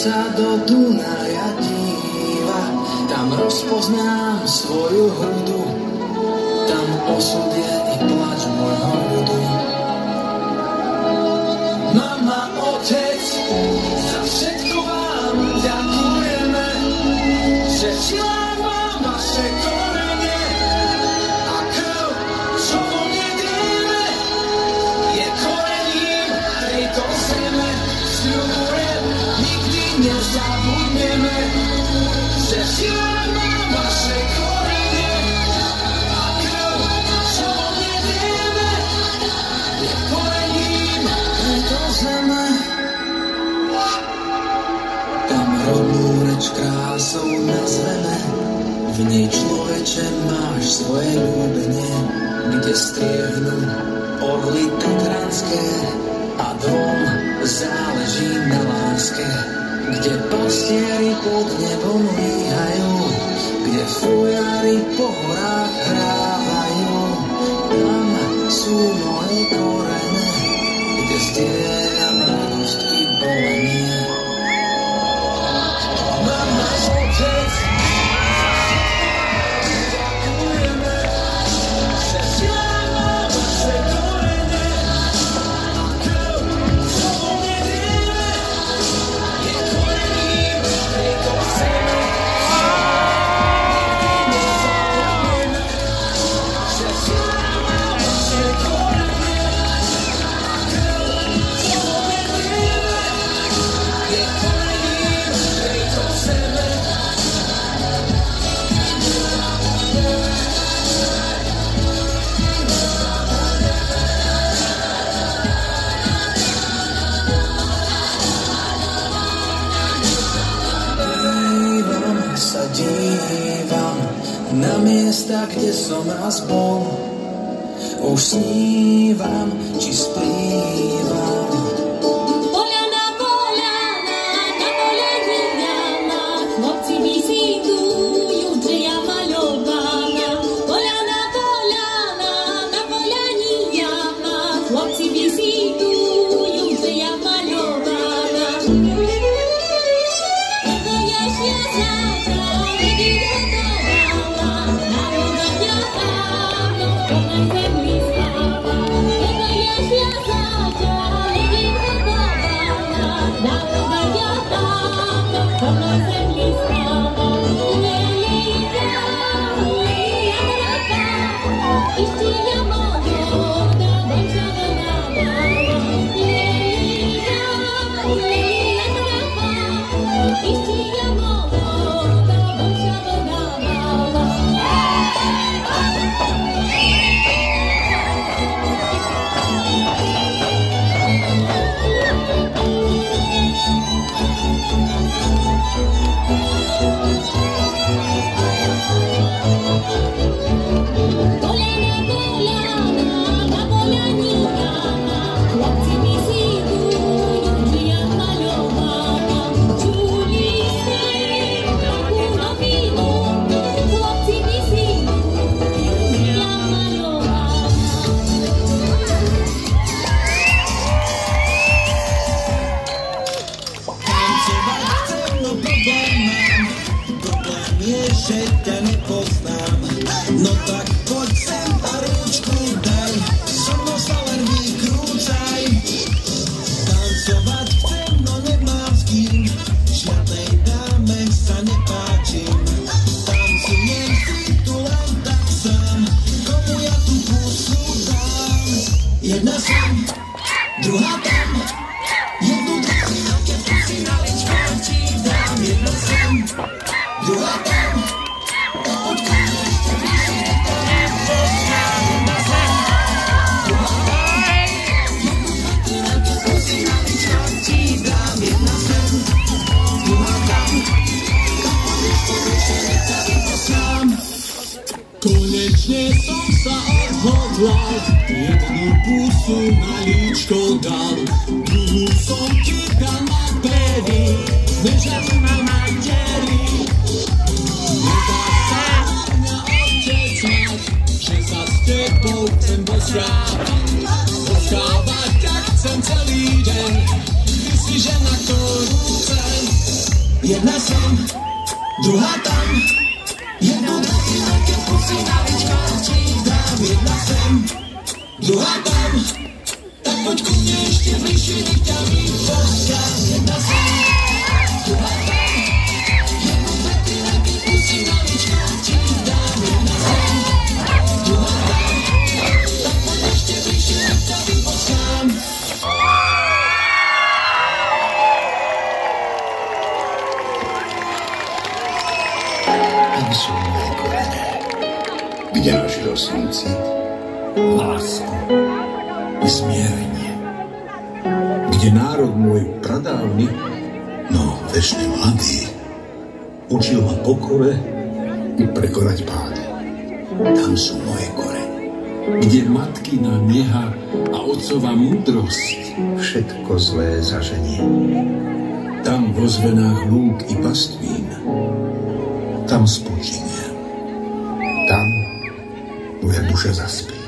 sa do Dunaja díva, tam rozpoznám svoju hrudu, tam osud je i plač môjho ľudu. Mama, otec, za všetko vám ďakujeme, že silám vám vaše korene a krv, čo vo mne drieme, je korením tejto zeme. Sľubujem, nikdy nezabudneme, že silám vám vaše korene a krv, čo vo mne drieme, je korením tejto zeme. Tam rodnú reč krásou nazveme, v nej človeče máš svoje ľúbenie, kde striehnú orly tatranské a dom záleží na láske, kde pastieri pod nebom líhajú, kde fujari po horách hrávajú. Tam sú moje korene, kde zdieľam radosť i bolenie. Mama, otec, ďakujeme, že silám vám vaše korene a krv, čo vo mne drieme, je korením tejto zeme. Že silám vám vaše korene a krv, čo vo mne drieme, je korením tejto zeme. Dívam sa, dívam na miesta, kde som raz bol. Už snívam, či splývam. Poľana, na poľaniach, chlopci vysídujú, že ja maľovaná. Poľana, na poľaniach, chlopci vysídujú, že ja maľovaná. To ja šľasáča, vidím hotovala, na vodách ja dávno, to na zemli spáva. To ja šľasáča, vidím hotovala, na vodách ja dávno, to na zemli spáva. Ešte ja mladá, dám sa do nábava. Ešte ja mladá, dám sa do nábava. Na poľaniach, chlopci vysídujú, že ja maľovaná. Čuli ste takú novinu, chlopci vysídujú, že ja maľovaná. Tancovať chcem, no problém mám. Problém je, že ťa nepoznám. No tak poď sem a ručku daj, so mnou sa len vykrúcaj. Tancovať chcem, no nemám s kým, žiadnej dáme sa nepáčim. Tancujem si tu len tak sám, komu ja tú pusu dám. Jedna sem, druhá tam, jednu dám, keď si na ličko ti dám. Jedna sem, druhá tam, odkaz. Konečne som sa odhodlal, jednu pusu na líčko dal, druhú som ti dal na pery, nežadu na materi. Nedá sa mňa otec mať, že sa s tebou chcem boskávať. Boskávať ťa chcem celý deň, ty si žena, ktorú chcem. jedna sem, druhá tam. Jednu dvojina, keď kusí malička ti dám. Jedna sem, druhá tam. Tak poď ku mne ešte bližšie, nech ťa vyposkám. Jedna sem, druhá tam. Jednu dvojina, keď kusí malička ti dám. Jedna sem, druhá tam. Tak poď ešte bližšie, nech ťa vyposkám. Tam sú moje korene, kde našiel som cit, lásku, zmierenie. Kde národ môj pradávny, no večne mladý, učil ma pokore i prekonať pády. Tam sú moje korene. Kde matkina neha a otcova múdrosť všetko zlé zaženie. Tam vo zvenách lúk i pastvín, tam spočinie. Tam moja duša zaspí.